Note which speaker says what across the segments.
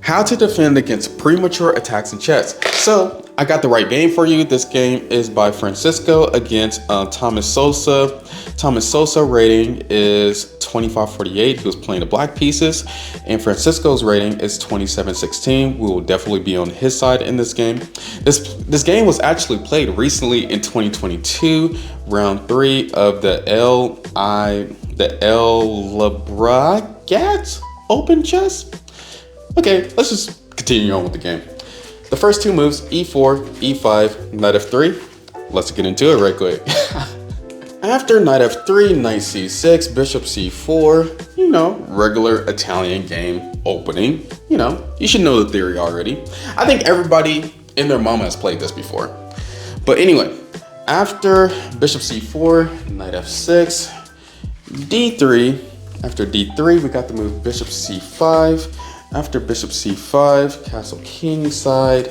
Speaker 1: How to defend against premature attacks in chess. So I got the right game for you. This game is by Francisco against Thomas Sosa. Thomas Sosa rating is 2548. He was playing the black pieces, and Francisco's rating is 2716. We will definitely be on his side in this game. This game was actually played recently in 2022, round 3 of the El Labragat Open Chess. Okay, let's just continue on with the game. The first two moves, e4, e5, knight f3. Let's get into it right quick. After knight f3, knight c6, bishop c4, regular Italian game opening. You should know the theory already. I think everybody and their mama has played this before. But anyway, after bishop c4, knight f6, d3. After d3, we got the move bishop c5. After bishop c5, castle king side,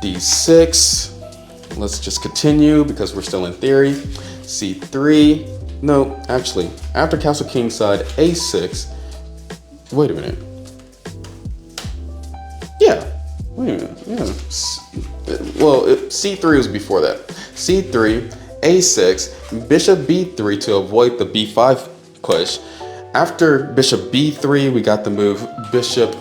Speaker 1: d6. Let's just continue because we're still in theory. c3. No, actually, after castle king side, a6. Wait a minute. Yeah, wait a minute. Yeah. Well, c3 was before that. c3, a6, bishop b3 to avoid the b5 push. After bishop b3, we got the move bishop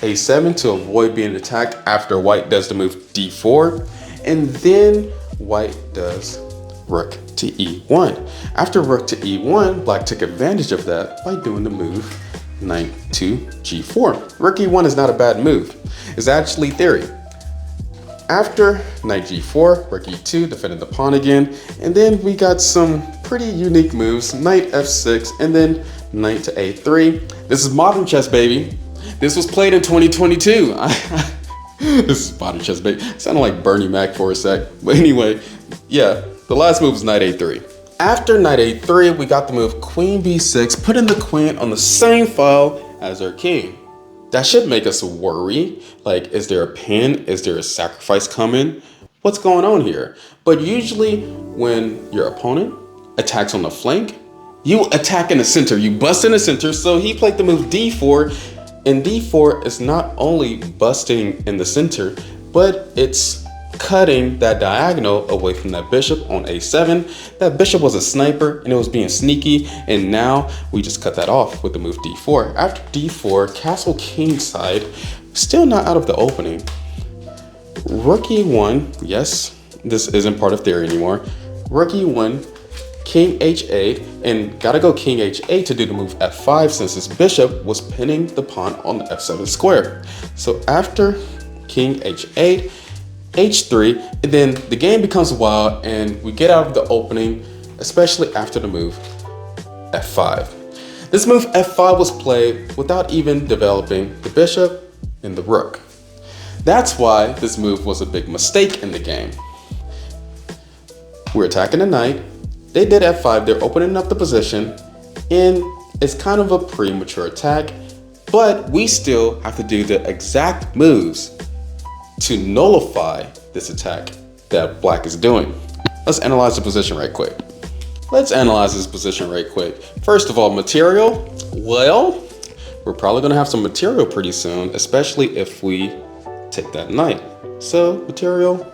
Speaker 1: a7 to avoid being attacked after white does the move d4. And then white does rook to e1. After rook to e1, black took advantage of that by doing the move knight to g4. Rook e1 is not a bad move. It's actually theory. After knight g4, rook e2, defending the pawn again. And then we got some pretty unique moves, knight f6, and then knight to a3. This is modern chess, baby. This was played in 2022. This is modern chess, baby. Sounded like Bernie Mac for a sec. But anyway, yeah, the last move was knight a3. After knight a3, we got the move queen b6, putting the queen on the same file as our king. That should make us worry. Like, is there a pin? Is there a sacrifice coming? What's going on here? But usually when your opponent attacks on the flank, you attack in the center, you bust in the center. So he played the move d4, and d4 is not only busting in the center, but it's cutting that diagonal away from that bishop on a7. That bishop was a sniper and it was being sneaky, and now we just cut that off with the move d4. After d4, castle king side, still not out of the opening. Rook e1, yes, this isn't part of theory anymore. Rook e1, king h8, and gotta go king h8 to do the move f5 since this bishop was pinning the pawn on the f7 square. So after king h8, h3, and then the game becomes wild and we get out of the opening, especially after the move f5. This move f5 was played without even developing the bishop and the rook. That's why this move was a big mistake in the game. We're attacking the knight. They did f5, they're opening up the position, and it's kind of a premature attack, but we still have to do the exact moves to nullify this attack that black is doing. Let's analyze the position right quick. First of all, material. Well, we're probably gonna have some material pretty soon, especially if we take that knight. So material,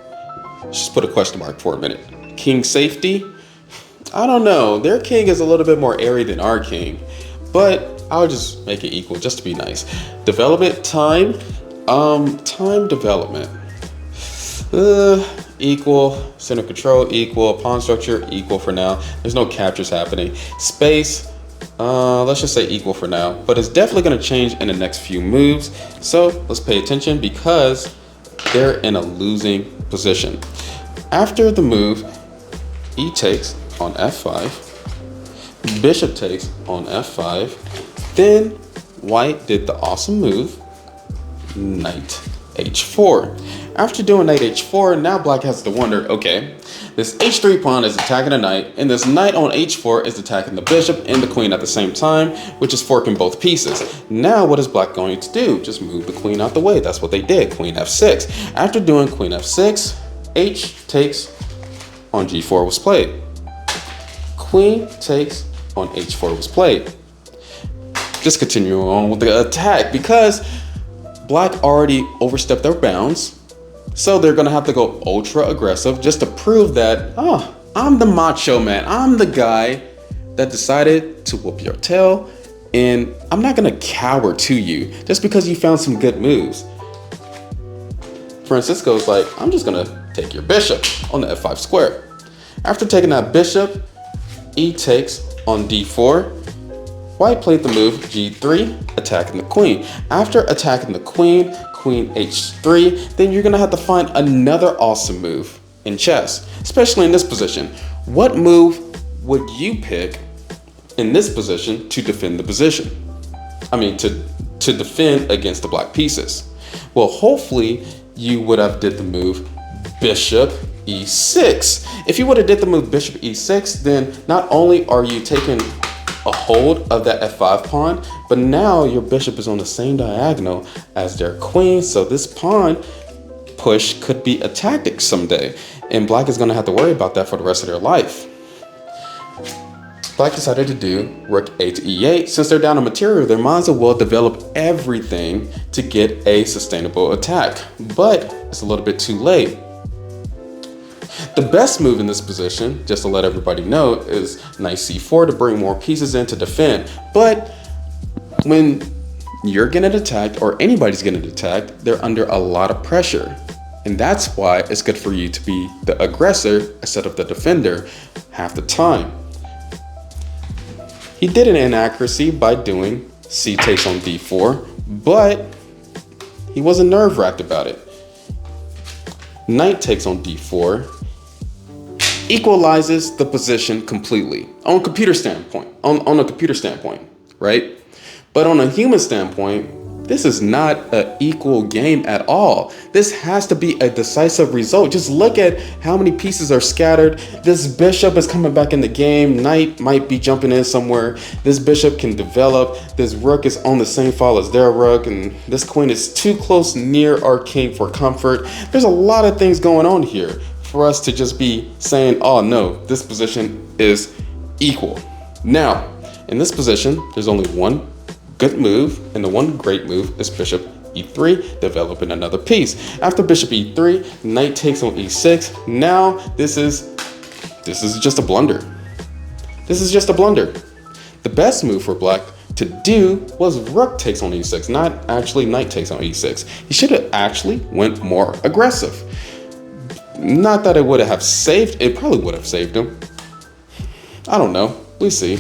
Speaker 1: just put a question mark for a minute. King safety. I don't know, their king is a little bit more airy than our king, but I'll just make it equal just to be nice. Development time, time development, equal, center control equal, pawn structure equal for now. There's no captures happening. Space, let's just say equal for now, but it's definitely gonna change in the next few moves. So let's pay attention because they're in a losing position. After the move, e takes on f5, bishop takes on f5, then white did the awesome move, knight h4. After doing knight h4, now black has to wonder, okay, this h3 pawn is attacking a knight, and this knight on h4 is attacking the bishop and the queen at the same time, which is forking both pieces. Now what is black going to do? Just move the queen out the way. That's what they did, queen f6. After doing queen f6, h takes on g4 was played. Queen takes on h4 was played. Just continue on with the attack because black already overstepped their bounds, so they're gonna have to go ultra aggressive just to prove that, oh, I'm the macho man. I'm the guy that decided to whoop your tail, and I'm not gonna cower to you just because you found some good moves. Francisco's like, I'm just gonna take your bishop on the f5 square. After taking that bishop, e takes on d4. White played the move g3, attacking the queen. After attacking the queen, queen h3, then you're gonna have to find another awesome move in chess, especially in this position. What move would you pick in this position to defend the position? I mean, to defend against the black pieces. Well, hopefully you would have did the move bishop e6. If you would have did the move bishop e6, then not only are you taking a hold of that f5 pawn, but now your bishop is on the same diagonal as their queen, so this pawn push could be a tactic someday, and black is going to have to worry about that for the rest of their life. Black decided to do rook a to e8. Since they're down on material, they might as well develop everything to get a sustainable attack, but it's a little bit too late. The best move in this position, just to let everybody know, is knight c4 to bring more pieces in to defend. But when you're getting attacked, or anybody's getting attacked, they're under a lot of pressure. And that's why it's good for you to be the aggressor instead of the defender half the time. He did an inaccuracy by doing c takes on d4, but he wasn't nerve-wracked about it. Knight takes on d4 equalizes the position completely on a computer standpoint, right? But on a human standpoint, this is not an equal game at all. This has to be a decisive result. Just look at how many pieces are scattered. This bishop is coming back in the game. Knight might be jumping in somewhere. This bishop can develop. This rook is on the same file as their rook, and this queen is too close near our king for comfort. There's a lot of things going on here for us to just be saying, oh no, this position is equal. Now, in this position, there's only one good move, and the one great move is bishop e3, developing another piece. After bishop e3, knight takes on e6. Now this is just a blunder. This is just a blunder. The best move for black to do was rook takes on e6, not actually knight takes on e6. He should have actually went more aggressive. Not that it would have saved, it probably would have saved him. I don't know, we see.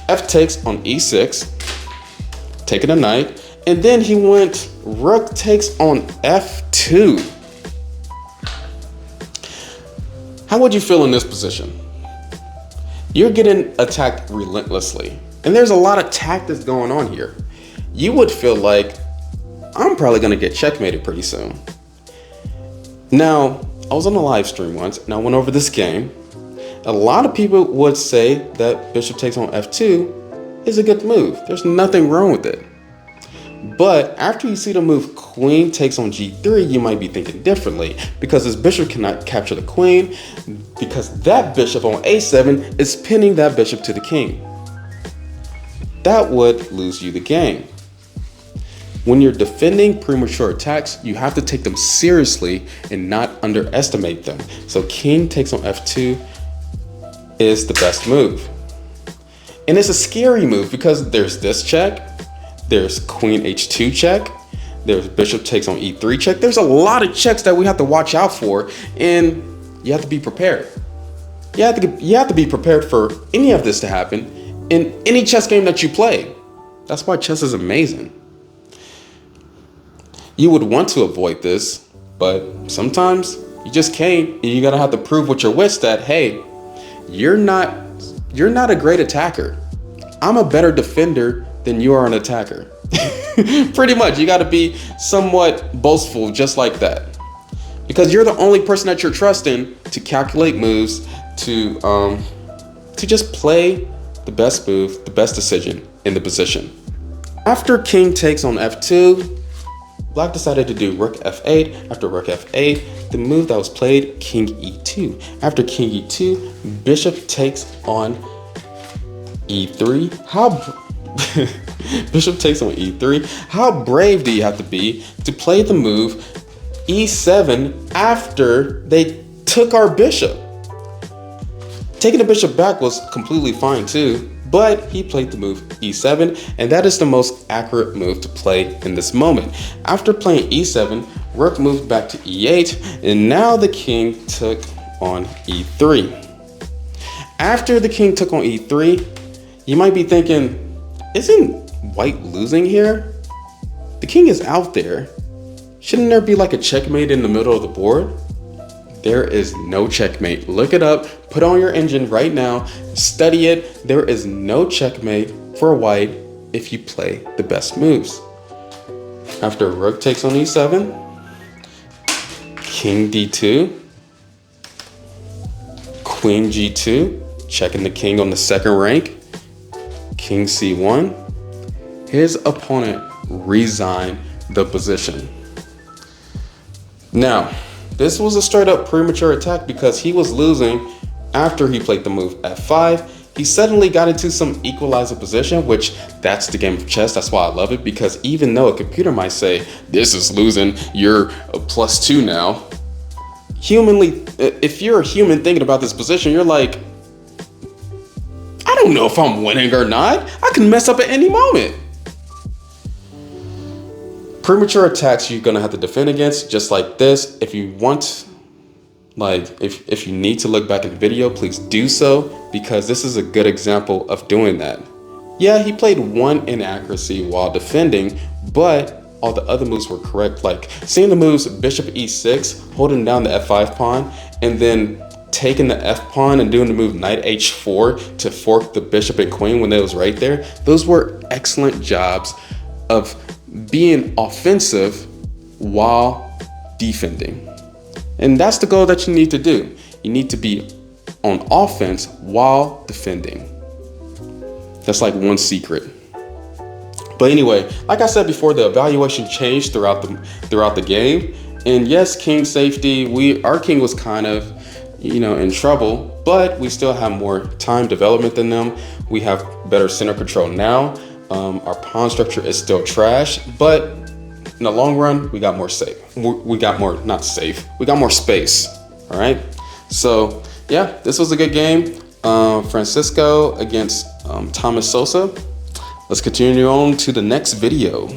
Speaker 1: F takes on e6, taking a knight, and then he went rook takes on f2. How would you feel in this position? You're getting attacked relentlessly, and there's a lot of tactics going on here. You would feel like, I'm probably gonna get checkmated pretty soon. Now, I was on a live stream once, and I went over this game. A lot of people would say that bishop takes on f2 is a good move. There's nothing wrong with it. But after you see the move queen takes on g3, you might be thinking differently, because this bishop cannot capture the queen, because that bishop on a7 is pinning that bishop to the king. That would lose you the game. When you're defending premature attacks, you have to take them seriously and not underestimate them. So king takes on f2 is the best move. And it's a scary move because there's this check, there's queen h2 check, there's bishop takes on e3 check. There's a lot of checks that we have to watch out for, and you have to be prepared. You have to be prepared for any of this to happen in any chess game that you play. That's why chess is amazing. You would want to avoid this, but sometimes you just can't, and you gotta have to prove with your wits that, hey, you're not a great attacker. I'm a better defender than you are an attacker. Pretty much, you gotta be somewhat boastful just like that. Because you're the only person that you're trusting to calculate moves, to just play the best move, the best decision in the position. After king takes on f2, black decided to do rook f8. After rook f8, the move that was played, king e2. After king e2, bishop takes on e3. Bishop takes on e3. How brave do you have to be to play the move e7 after they took our bishop? Taking the bishop back was completely fine too, but he played the move e7, and that is the most accurate move to play in this moment. After playing e7, rook moved back to e8, and now the king took on e3. After the king took on e3, you might be thinking, isn't white losing here? The king is out there. Shouldn't there be like a checkmate in the middle of the board? There is no checkmate. Look it up, put on your engine right now, study it. There is no checkmate for white if you play the best moves. After rook takes on e7, king d2, queen g2, checking the king on the second rank, king c1, his opponent resigned the position. Now, this was a straight up premature attack because he was losing after he played the move f5. He suddenly got into some equalizer position, which that's the game of chess. That's why I love it, because even though a computer might say, this is losing, you're a +2 now. Humanly, if you're a human thinking about this position, you're like, I don't know if I'm winning or not. I can mess up at any moment. Premature attacks you're gonna have to defend against, just like this. If you want, if you need to look back at the video, please do so, because this is a good example of doing that. Yeah, he played one inaccuracy while defending, but all the other moves were correct. Like seeing the moves bishop e6, holding down the f5 pawn, and then taking the f pawn and doing the move knight h4 to fork the bishop and queen when they was right there. Those were excellent jobs of being offensive while defending. And that's the goal that you need to do. You need to be on offense while defending. That's like one secret. But anyway, like I said before, the evaluation changed throughout the game. And yes, king safety, our king was kind of, in trouble, but we still have more time development than them. We have better center control now. Our pawn structure is still trash, but in the long run, we got more safe. We got more, not safe, we got more space, all right? So yeah, this was a good game. Francisco against Thomas Sosa. Let's continue on to the next video.